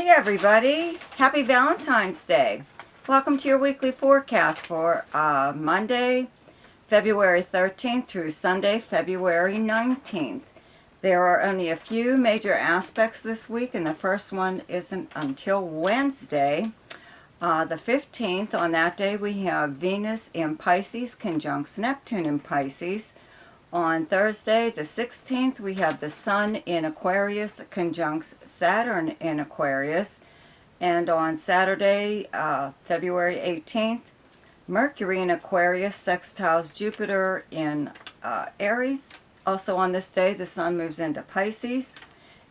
Hey everybody, happy Valentine's Day. Welcome to your weekly forecast for Monday, February 13th through Sunday, February 19th. There are only a few major aspects this week, and the first one isn't until Wednesday, the 15th. On that day we have Venus in Pisces conjuncts Neptune in Pisces. On Thursday, the 16th, we have the Sun in Aquarius conjuncts Saturn in Aquarius. And on Saturday, February 18th, Mercury in Aquarius sextiles Jupiter in Aries. Also on this day, the Sun moves into Pisces.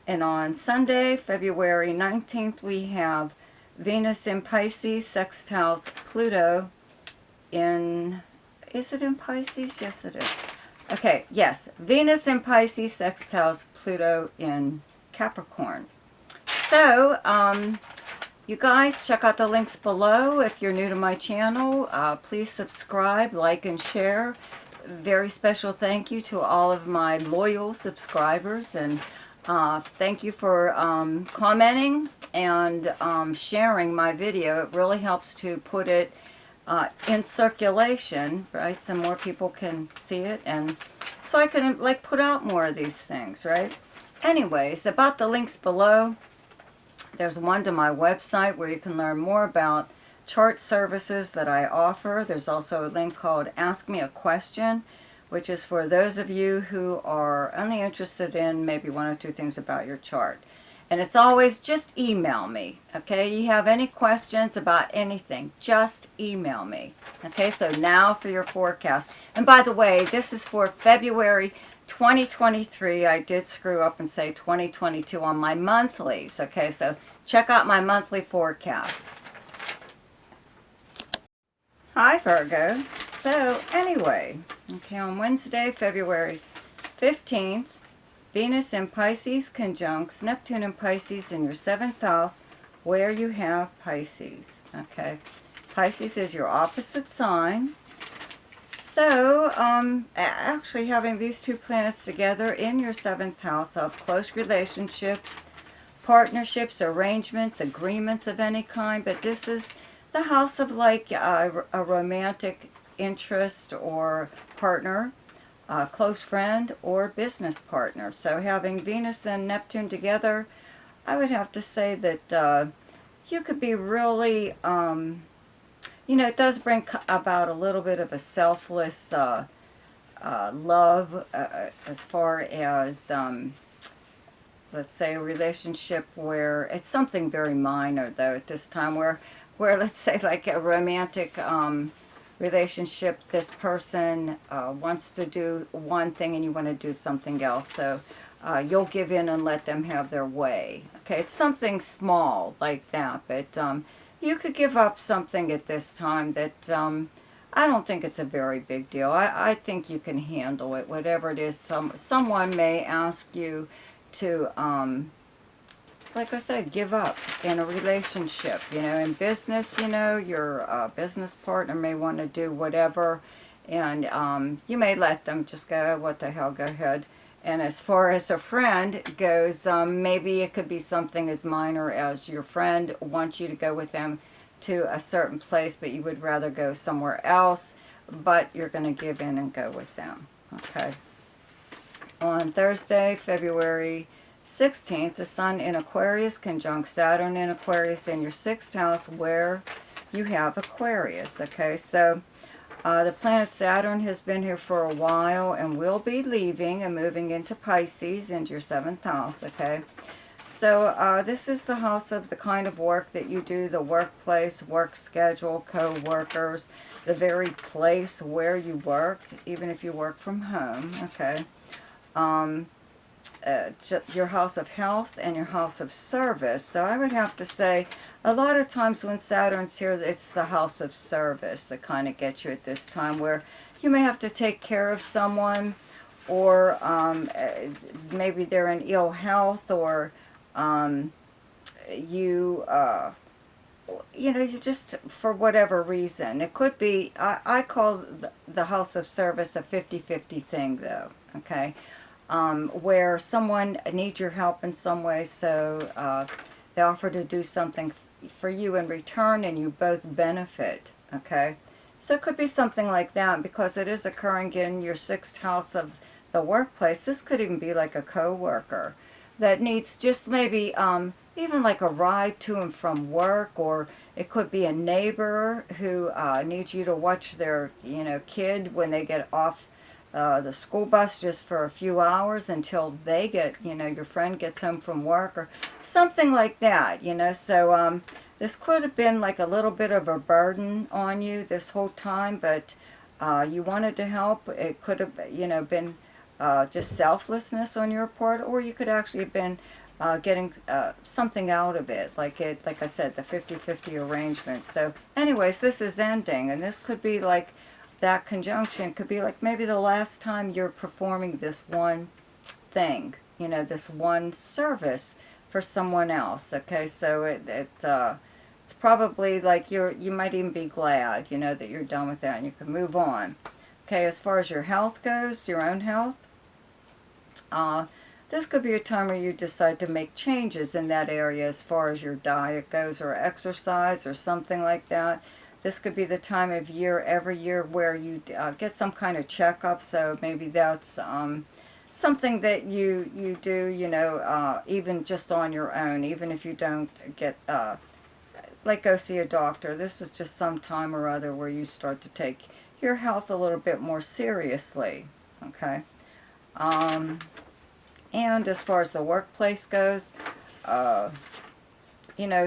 And on Sunday, February 19th, we have Venus in Pisces sextiles Pluto in... Is it in Pisces? Yes, it is. Okay, yes, Venus in Pisces sextiles Pluto in Capricorn. So, you guys, check out the links below. If you're new to my channel, please subscribe, like, and share. Very special thank you to all of my loyal subscribers, and thank you for commenting and sharing my video. It really helps to put it in circulation, right, so more people can see it, and so I can like put out more of these things, right? Anyways, about the links below, there's one to my website where you can learn more about chart services that I offer. There's also a link called Ask Me a Question, which is for those of you who are only interested in maybe one or two things about your chart. And it's always just email me, okay? You have any questions about anything, just email me. Okay, so now for your forecast. And by the way, this is for February 2023. I did screw up and say 2022 on my monthlies, okay? So check out my monthly forecast. Hi, Virgo. So anyway, okay, on Wednesday, February 15th, Venus in Pisces conjuncts Neptune in Pisces in your 7th house where you have Pisces, okay? Pisces is your opposite sign. So, actually having these two planets together in your 7th house of close relationships, partnerships, arrangements, agreements of any kind, but this is the house of like a romantic interest or partner, close friend or business partner. So having Venus and Neptune together, I would have to say that you could be really, you know, it does bring about a little bit of a selfless love as far as, let's say, a relationship where it's something very minor though at this time, where let's say like a romantic relationship, this person wants to do one thing and you want to do something else, so you'll give in and let them have their way. Okay, it's something small like that, but you could give up something at this time that I don't think it's a very big deal. I think you can handle it, whatever it is. Someone may ask you to like I said, give up in a relationship. You know, in business, you know, your business partner may want to do whatever, and you may let them just go, what the hell, go ahead. And as far as a friend goes, maybe it could be something as minor as your friend wants you to go with them to a certain place, but you would rather go somewhere else, but you're going to give in and go with them. Okay. On Thursday, February 16th, the Sun in Aquarius conjuncts Saturn in Aquarius in your 6th house where you have Aquarius. Okay, so the planet Saturn has been here for a while and will be leaving and moving into Pisces, into your 7th house. Okay, so this is the house of the kind of work that you do, the workplace, work schedule, co-workers, the very place where you work, even if you work from home. Okay, your house of health and your house of service. So I would have to say a lot of times when Saturn's here, it's the house of service that kind of gets you at this time, where you may have to take care of someone, or maybe they're in ill health, or you know, you just, for whatever reason. It could be, I call the house of service a 50-50 thing though, okay? Where someone needs your help in some way, so They offer to do something for you in return, and you both benefit, okay? So it could be something like that, because it is occurring in your 6th house of the workplace. This could even be like a co-worker that needs just maybe even like a ride to and from work, or it could be a neighbor who needs you to watch their, kid when they get off the school bus just for a few hours until they get, your friend gets home from work or something like that, So this could have been like a little bit of a burden on you this whole time, but you wanted to help. It could have, been just selflessness on your part, or you could actually have been getting something out of it, like I said, the 50-50 arrangement. So anyways, this is ending, and this could be like that conjunction could be like maybe the last time you're performing this one thing, this one service for someone else, okay? So it's probably like you might even be glad, that you're done with that and you can move on. Okay, as far as your health goes, your own health, this could be a time where you decide to make changes in that area as far as your diet goes, or exercise or something like that. This could be the time of year every year where you get some kind of checkup. So maybe that's something that you do, even just on your own, even if you don't get, like go see a doctor. This is just some time or other where you start to take your health a little bit more seriously, okay? And as far as the workplace goes,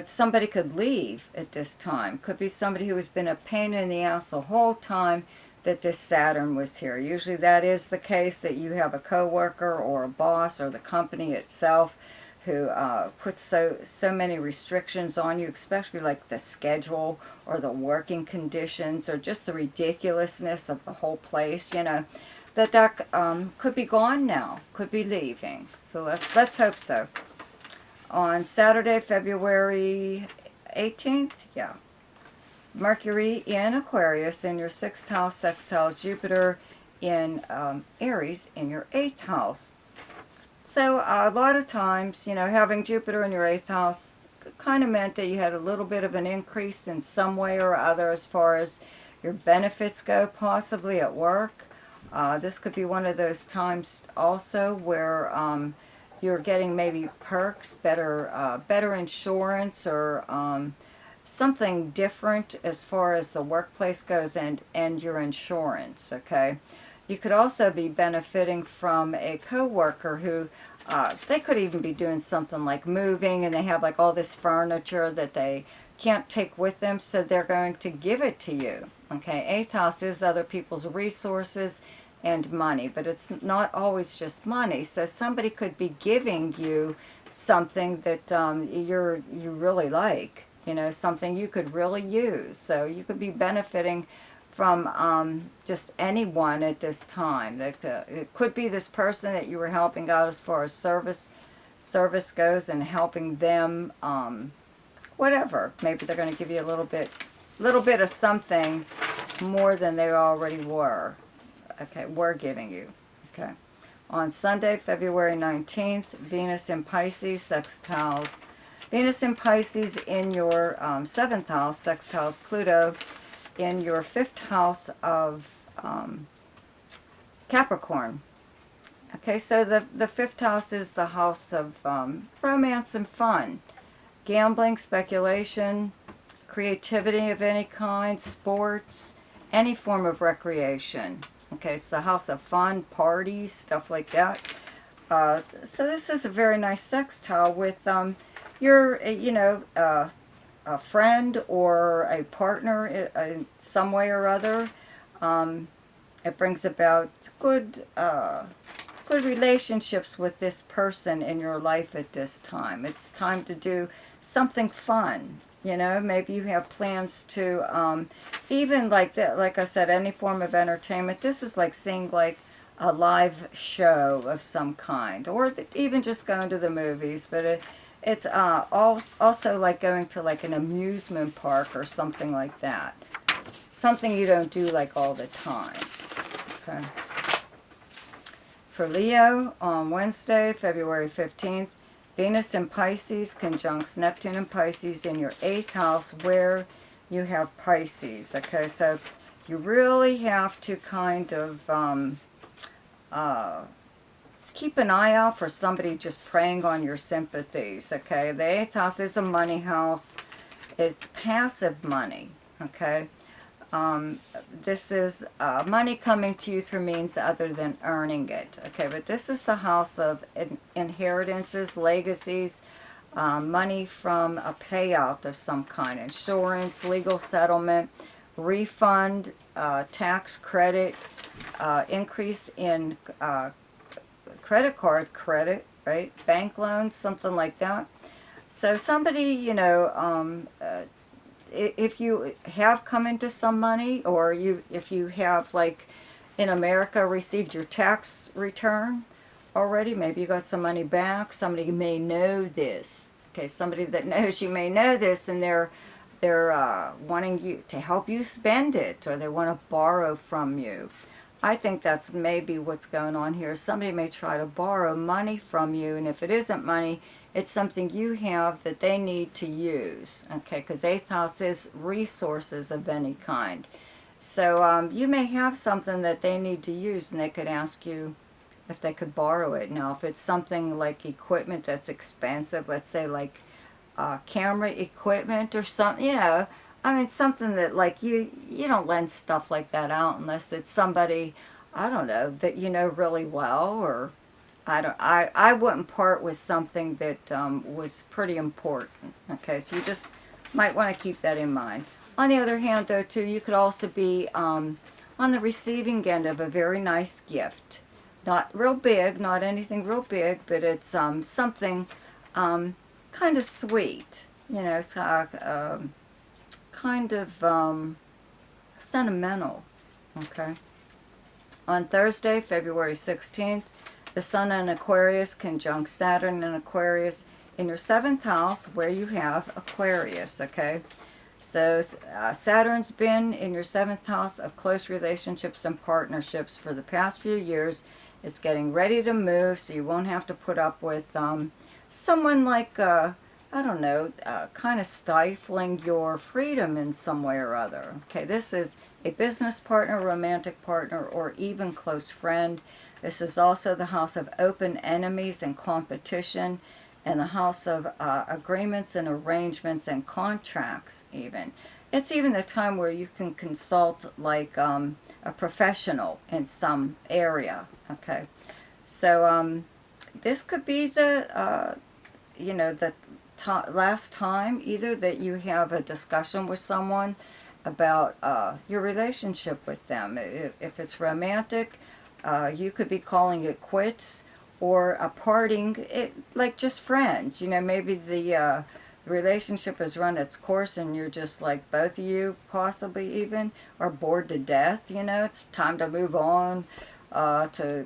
somebody could leave at this time. Could be somebody who has been a pain in the ass the whole time that this Saturn was here. Usually that is the case, that you have a coworker or a boss or the company itself who puts so many restrictions on you, especially like the schedule or the working conditions or just the ridiculousness of the whole place, that could be gone now, could be leaving. So let's hope so. On Saturday, February 18th, yeah, Mercury in Aquarius in your 6th house sextiles Jupiter in Aries in your 8th house. So a lot of times, having Jupiter in your 8th house kind of meant that you had a little bit of an increase in some way or other as far as your benefits go, possibly at work. This could be one of those times also where you're getting maybe perks, better insurance, or something different as far as the workplace goes and your insurance, okay? You could also be benefiting from a coworker who, they could even be doing something like moving, and they have like all this furniture that they can't take with them, so they're going to give it to you, okay? 8th house is other people's resources and money, but it's not always just money. So somebody could be giving you something that you really like, something you could really use. So you could be benefiting from just anyone at this time. That it could be this person that you were helping out as far as service goes, and helping them, whatever. Maybe they're going to give you a little bit of something more than they already were. Okay, we're giving you. Okay. On Sunday, February 19th, Venus in Pisces, sextiles. Venus in Pisces in your 7th house, sextiles Pluto in your 5th house of Capricorn. Okay, so the 5th house is the house of romance and fun. Gambling, speculation, creativity of any kind, sports, any form of recreation. Okay, it's the house of fun, parties, stuff like that. So this is a very nice sextile with your, a friend or a partner in some way or other. It brings about good relationships with this person in your life at this time. It's time to do something fun. Maybe you have plans to, even like that, like I said, any form of entertainment. This is like seeing like a live show of some kind, or even just going to the movies. But it's also like going to like an amusement park or something like that. Something you don't do like all the time. Okay. For Leo, on Wednesday, February 15th, Venus in Pisces conjuncts Neptune in Pisces in your 8th house where you have Pisces. Okay, so you really have to kind of keep an eye out for somebody just preying on your sympathies. Okay, the 8th house is a money house. It's passive money. Okay, this is money coming to you through means other than earning it. Okay, but this is the house of inheritances, legacies, money from a payout of some kind, insurance, legal settlement, refund, tax credit, increase in credit card credit, right? Bank loans, something like that. So somebody, you know, if you have come into some money, or if you have, like in America, received your tax return already, maybe you got some money back, somebody may know this. Okay, somebody that knows you may know this, and they're wanting you to help you spend it, or they want to borrow from you. I think that's maybe what's going on here. Somebody may try to borrow money from you, and if it isn't money, it's something you have that they need to use. Okay, because 8th house is resources of any kind. So you may have something that they need to use, and they could ask you if they could borrow it. Now, if it's something like equipment that's expensive, let's say like camera equipment or something, you know, I mean, something that, like, you don't lend stuff like that out unless it's somebody, I don't know, that you know really well, or I wouldn't part with something that was pretty important. Okay, so you just might want to keep that in mind. On the other hand, though, too, you could also be on the receiving end of a very nice gift. Not real big, not anything real big, but it's something kind of sweet. You know, it's kind of sentimental. Okay. On Thursday, February 16th, the Sun in Aquarius conjuncts Saturn in Aquarius in your 7th house where you have Aquarius. Okay. So Saturn's been in your 7th house of close relationships and partnerships for the past few years. It's getting ready to move, so you won't have to put up with someone like I don't know, kind of stifling your freedom in some way or other. Okay, this is a business partner, romantic partner, or even close friend. This is also the house of open enemies and competition, and the house of agreements and arrangements and contracts even. It's even the time where you can consult like a professional in some area. Okay, so this could be the, you know, the last time either that you have a discussion with someone about your relationship with them. If it's romantic, you could be calling it quits, or a parting, like just friends. You know, maybe the relationship has run its course and you're just like, both of you possibly even are bored to death. You know, it's time to move on to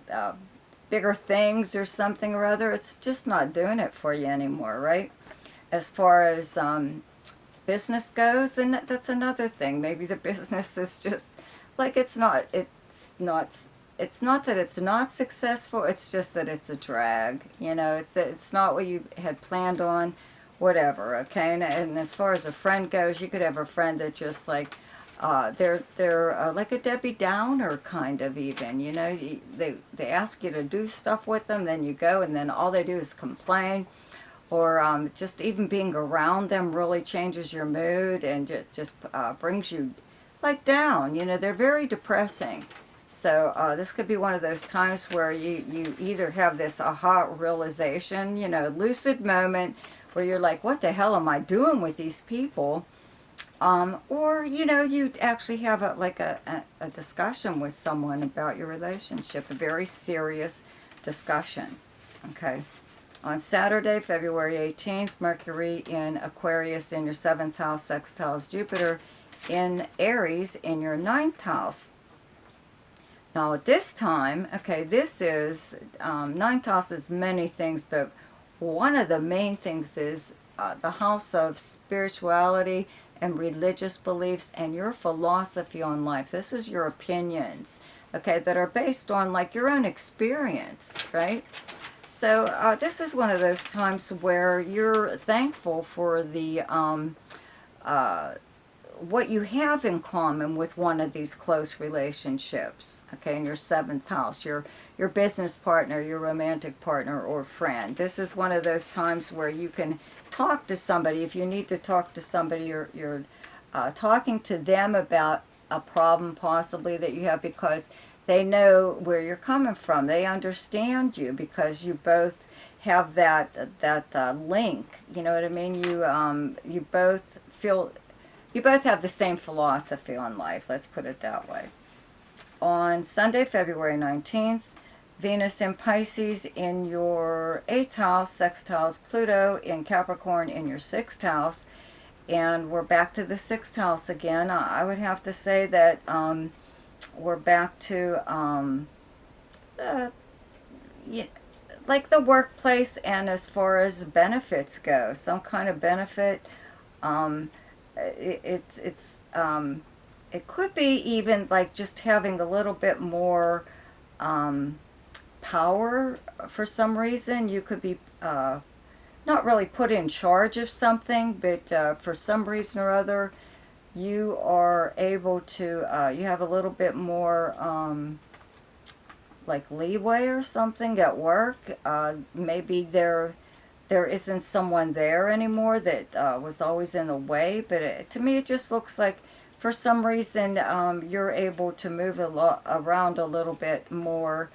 bigger things or something or other. It's just not doing it for you anymore, right? As far as business goes, and that's another thing. Maybe the business is just like it's not that it's not successful. It's just that it's a drag. You know, it's not what you had planned on, whatever. Okay, and as far as a friend goes, you could have a friend that just like they're like a Debbie Downer kind of even. You know, they ask you to do stuff with them, then you go, and then all they do is complain. Or just even being around them really changes your mood and just brings you like down. You know, they're very depressing. So this could be one of those times where you either have this aha realization, you know, lucid moment where you're like, what the hell am I doing with these people? Or, you know, you actually have a discussion with someone about your relationship, a very serious discussion. Okay. On Saturday, February 18th, Mercury in Aquarius in your 7th house sextiles Jupiter in Aries in your 9th house. Now at this time, okay, this is, 9th house is many things, but one of the main things is the house of spirituality and religious beliefs and your philosophy on life. This is your opinions, okay, that are based on like your own experience, right? So this is one of those times where you're thankful for the what you have in common with one of these close relationships, okay, in your 7th house, your business partner, your romantic partner, or friend. This is one of those times where you can talk to somebody. If you need to talk to somebody, you're talking to them about a problem possibly that you have, because they know where you're coming from. They understand you because you both have that link. You know what I mean? You both feel, you both have the same philosophy on life. Let's put it that way. On Sunday, February 19th, Venus in Pisces in your 8th house, sextiles Pluto in Capricorn in your 6th house. And we're back to the 6th house again. I would have to say that we're back to like the workplace, and as far as benefits go, some kind of benefit. It could be even like just having a little bit more power for some reason. You could be not really put in charge of something, but for some reason or other, you are able to, you have a little bit more like leeway or something at work. Maybe there isn't someone there anymore that was always in the way, but to me it just looks like for some reason you're able to move around a little bit more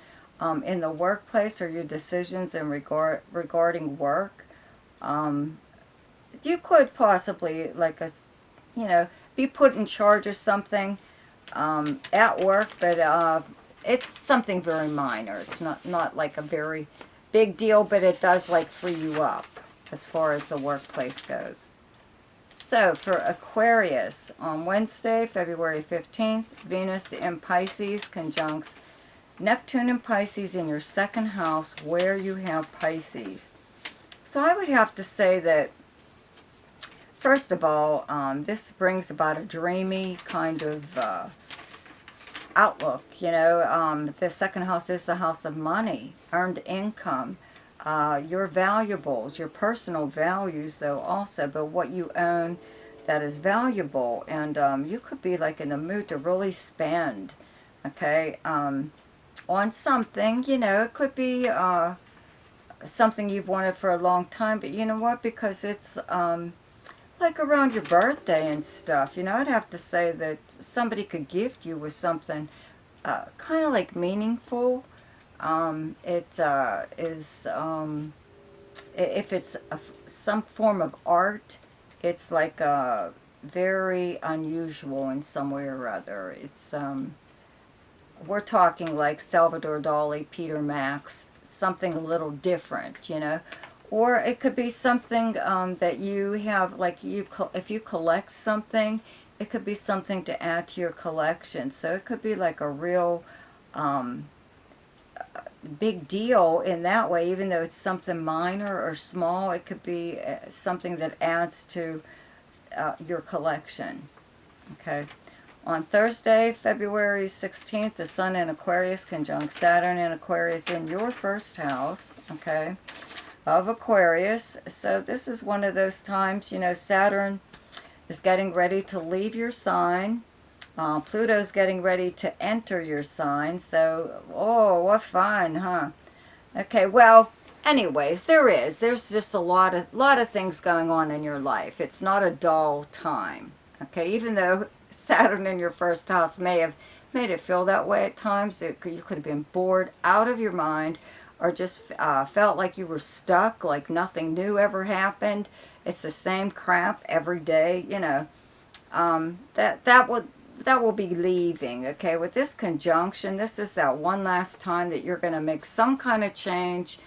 in the workplace, or your decisions in regarding work. You could possibly, like be put in charge of something at work, but it's something very minor. It's not like a very big deal, but it does like free you up as far as the workplace goes. So for Aquarius, on Wednesday, February 15th, Venus in Pisces conjuncts Neptune in Pisces in your 2nd house, where you have Pisces. So I would have to say that, first of all, this brings about a dreamy kind of outlook. The 2nd house is the house of money, earned income, your valuables, your personal values, though, also, but what you own that is valuable. And you could be like in the mood to really spend, okay, on something. It could be something you've wanted for a long time, but you know what, because it's like around your birthday and stuff, I'd have to say that somebody could gift you with something kind of like meaningful. It is, if it's some form of art, it's like very unusual in some way or other. It's we're talking like Salvador Dali, Peter Max, something a little different, Or it could be something that you have, like if you collect something, it could be something to add to your collection. So it could be like a real big deal in that way, even though it's something minor or small. It could be something that adds to your collection. Okay. On Thursday, February 16th, the Sun in Aquarius conjunct Saturn in Aquarius in your 1st house, okay, of Aquarius. So this is one of those times, Saturn is getting ready to leave your sign. Pluto's getting ready to enter your sign. So, oh, what fun, huh? Okay, well, anyways, there's just a lot of things going on in your life. It's not a dull time, okay, even though Saturn in your 1st house may have made it feel that way at times. You could have been bored out of your mind, or just felt like you were stuck, like nothing new ever happened. It's the same crap every day, that will be leaving, okay? With this conjunction, this is that one last time that you're going to make some kind of change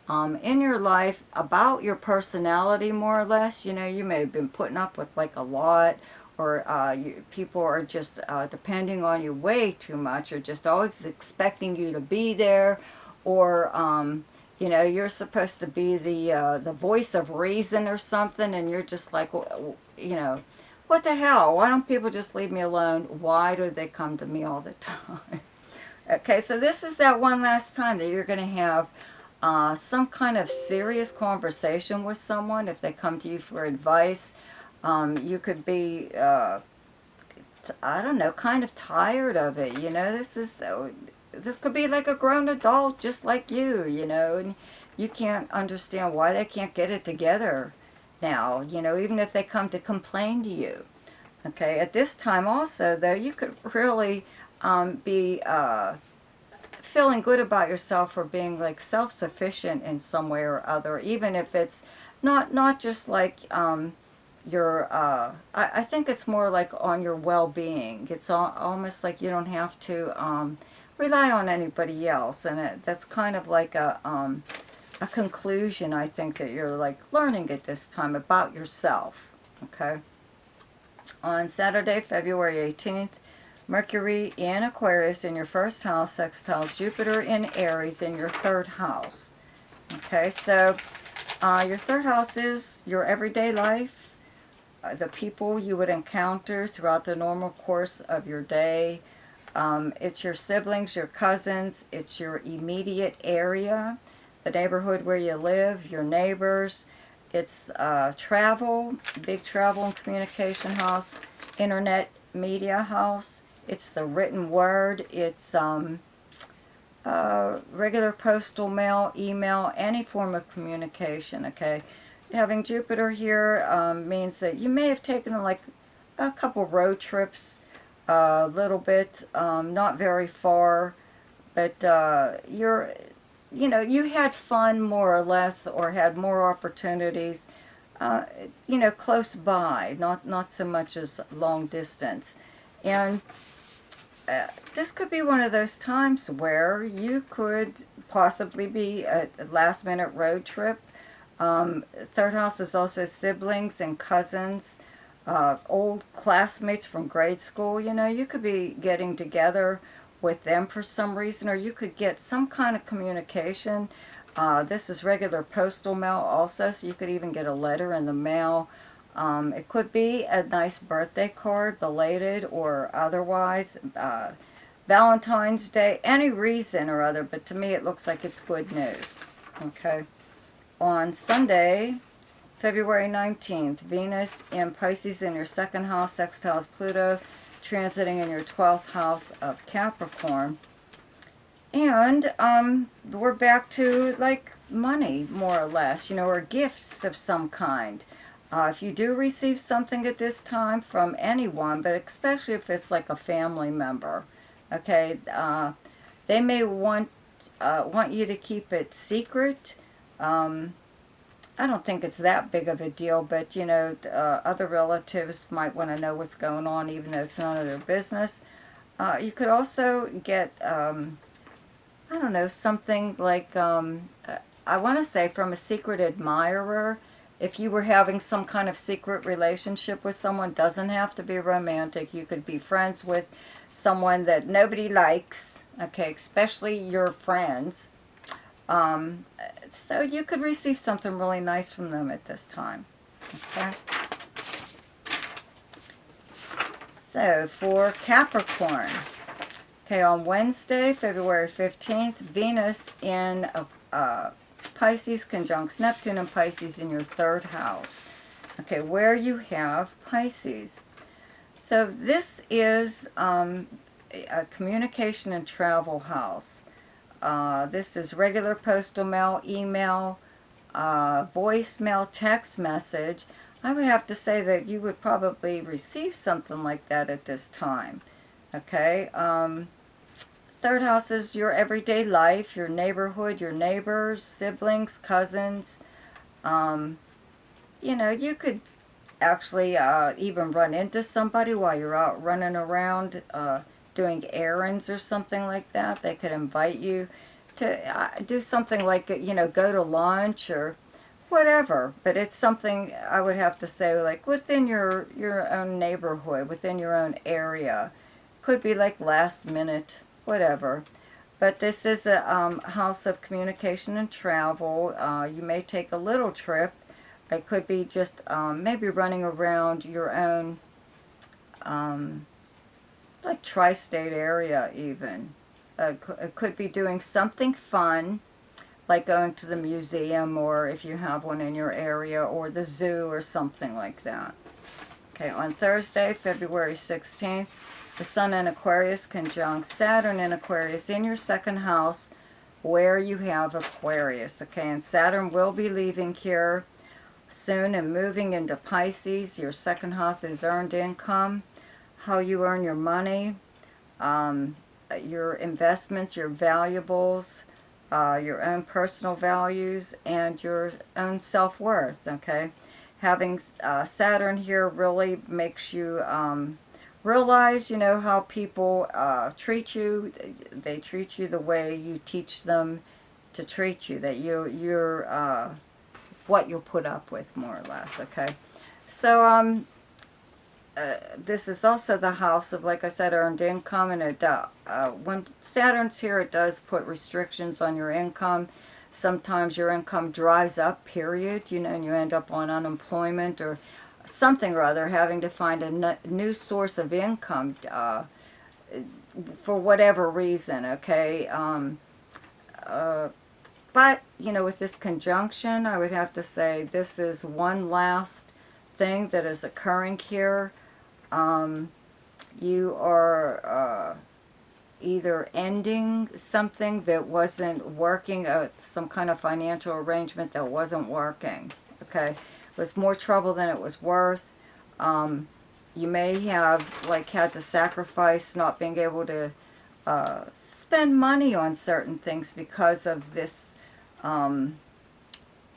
in your life about your personality, more or less. You may have been putting up with like a lot, or people are just depending on you way too much, or just always expecting you to be there, or you're supposed to be the voice of reason or something, and you're just like, what the hell? Why don't people just leave me alone? Why do they come to me all the time? Okay, so this is that one last time that you're going to have some kind of serious conversation with someone. If they come to you for advice, you could be, I don't know, kind of tired of it. You know, this could be like a grown adult just like you know, and you can't understand why they can't get it together now, you know, even if they come to complain to you. Okay, at this time also, though, you could really be feeling good about yourself for being like self-sufficient in some way or other, even if it's not just like your I think it's more like on your well-being. It's almost like you don't have to rely on anybody else, and that's kind of like a conclusion, I think, that you're like learning at this time about yourself. Okay, on Saturday, February 18th, Mercury in Aquarius in your first house sextiles Jupiter in Aries in your third house. Okay, so your third house is your everyday life, the people you would encounter throughout the normal course of your day. It's your siblings, your cousins, it's your immediate area, the neighborhood where you live, your neighbors. It's travel, big travel and communication house, internet media house. It's the written word. It's regular postal mail, email, any form of communication, okay? Having Jupiter here means that you may have taken like a couple road trips, a little bit, not very far, but you know, you had fun more or less, or had more opportunities, you know, close by, not so much as long distance. And this could be one of those times where you could possibly be a last minute road trip. Third house is also siblings and cousins, old classmates from grade school. You know, you could be getting together with them for some reason, or you could get some kind of communication. This is regular postal mail also, so you could even get a letter in the mail. It could be a nice birthday card, belated or otherwise, Valentine's Day, any reason or other, but to me it looks like it's good news. Okay. On Sunday, February 19th, Venus in Pisces in your second house sextiles Pluto, transiting in your 12th house of Capricorn. And we're back to like money, more or less, you know, or gifts of some kind. If you do receive something at this time from anyone, but especially if it's like a family member, okay, they may want you to keep it secret. I don't think it's that big of a deal, but you know, other relatives might want to know what's going on, even though it's none of their business. You could also get, I don't know, something like, I want to say from a secret admirer. If you were having some kind of secret relationship with someone, doesn't have to be romantic. You could be friends with someone that nobody likes, okay, especially your friends. So you could receive something really nice from them at this time. Okay. So for Capricorn, okay, on Wednesday, February 15th, Venus in Pisces conjuncts Neptune and Pisces in your third house. Okay, where you have Pisces. So this is a communication and travel house. This is regular postal mail, email, voicemail, text message. I would have to say that you would probably receive something like that at this time. Okay. Third house is your everyday life, your neighborhood, your neighbors, siblings, cousins. You know, you could actually even run into somebody while you're out running around doing errands or something like that. They could invite you to do something like, you know, go to lunch or whatever. But it's something, I would have to say, like within your own neighborhood, within your own area. Could be like last minute, whatever. But this is a house of communication and travel. You may take a little trip. It could be just maybe running around your own like tri-state area even. It could be doing something fun. like going to the museum, or if you have one in your area, or the zoo or something like that. Okay, on Thursday, February 16th, the Sun in Aquarius conjunct Saturn in Aquarius in your second house where you have Aquarius. Okay, and Saturn will be leaving here soon and moving into Pisces. Your second house is earned income, how you earn your money, your investments, your valuables, your own personal values, and your own self-worth. Okay, having Saturn here really makes you realize, you know, how people treat you. They treat you the way you teach them to treat you, that you're what you'll put up with, more or less. Okay, so this is also the house of, like I said, earned income, and it when Saturn's here, it does put restrictions on your income. Sometimes your income dries up, period, you know, and you end up on unemployment or something or other, having to find a new source of income for whatever reason. Okay, but, you know, with this conjunction, I would have to say this is one last thing that is occurring here. You are either ending something that wasn't working, some kind of financial arrangement that wasn't working. Okay, it was more trouble than it was worth. You may have, like, had to sacrifice not being able to spend money on certain things because of this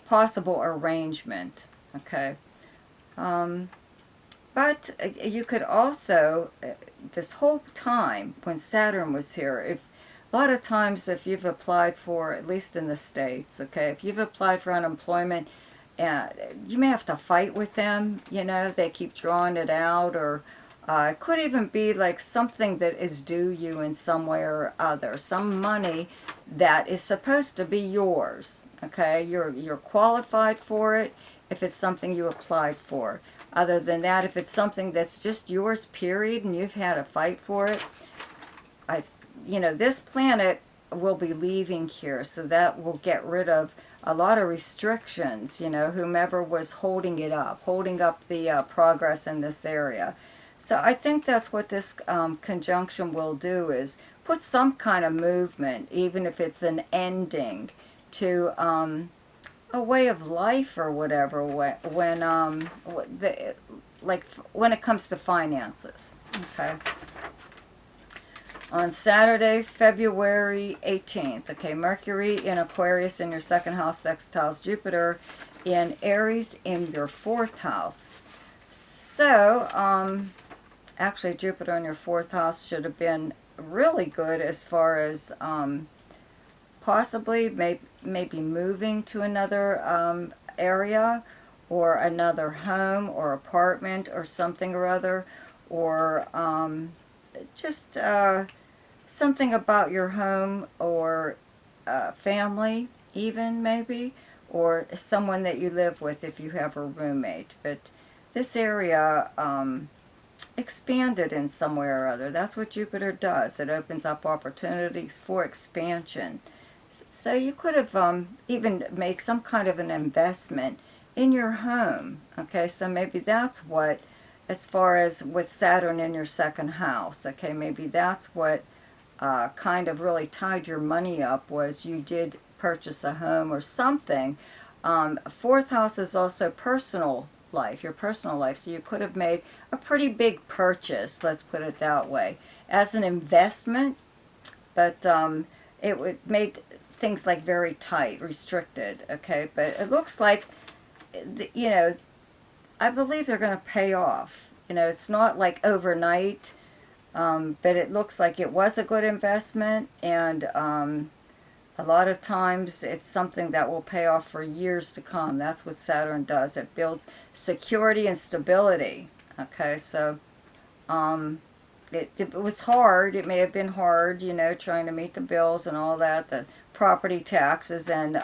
possible arrangement. Okay, but you could also, this whole time when Saturn was here, a lot of times if you've applied for, at least in the States, okay, if you've applied for unemployment, you may have to fight with them, you know, they keep drawing it out, or it could even be like something that is due you in some way or other, some money that is supposed to be yours. Okay, you're qualified for it if it's something you applied for. Other than that, if it's something that's just yours, period, and you've had a fight for it, you know, this planet will be leaving here, so that will get rid of a lot of restrictions, you know, whomever was holding up the progress in this area. So I think that's what this conjunction will do, is put some kind of movement, even if it's an ending, to a way of life or whatever, when it comes to finances. Okay. On Saturday, February 18th, okay, Mercury in Aquarius in your second house sextiles Jupiter in Aries in your fourth house. So, actually Jupiter in your fourth house should have been really good as far as possibly maybe moving to another area, or another home or apartment or something or other, or just something about your home or family even, maybe, or someone that you live with if you have a roommate. But this area expanded in some way or other. That's what Jupiter does. It opens up opportunities for expansion. So you could have even made some kind of an investment in your home. Okay, so maybe that's what, as far as with Saturn in your second house, okay, maybe that's what kind of really tied your money up, was you did purchase a home or something. Fourth house is also personal life, your personal life, so you could have made a pretty big purchase, let's put it that way, as an investment, but it would made things like very tight, restricted. Okay, but it looks like, you know, I believe they're going to pay off. You know, it's not like overnight, but it looks like it was a good investment, and a lot of times it's something that will pay off for years to come. That's what Saturn does. It builds security and stability. Okay, so it was hard. It may have been hard, you know, trying to meet the bills and all that, the property taxes and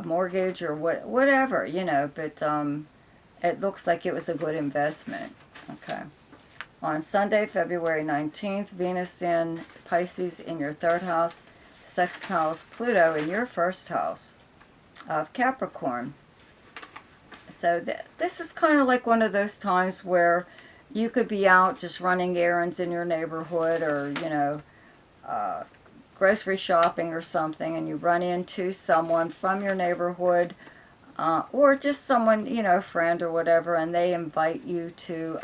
mortgage or whatever, you know, but it looks like it was a good investment. Okay. On Sunday, February 19th, Venus in Pisces in your third house, sextiles Pluto in your first house of Capricorn. So this is kind of like one of those times where you could be out just running errands in your neighborhood, or, you know, grocery shopping or something, and you run into someone from your neighborhood, or just someone, you know, a friend or whatever, and they invite you to,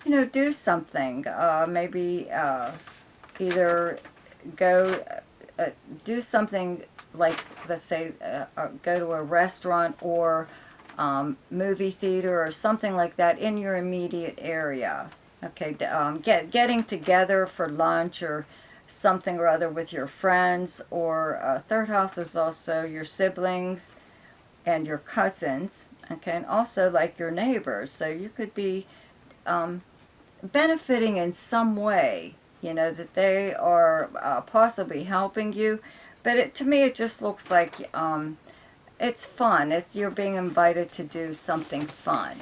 you know, do something. Maybe either go do something like, let's say, go to a restaurant or movie theater or something like that in your immediate area. Okay, getting together for lunch or something or other with your friends, or third house is also your siblings and your cousins, okay, and also like your neighbors. So you could be benefiting in some way, you know, that they are possibly helping you. But to me, it just looks like it's fun. You're being invited to do something fun.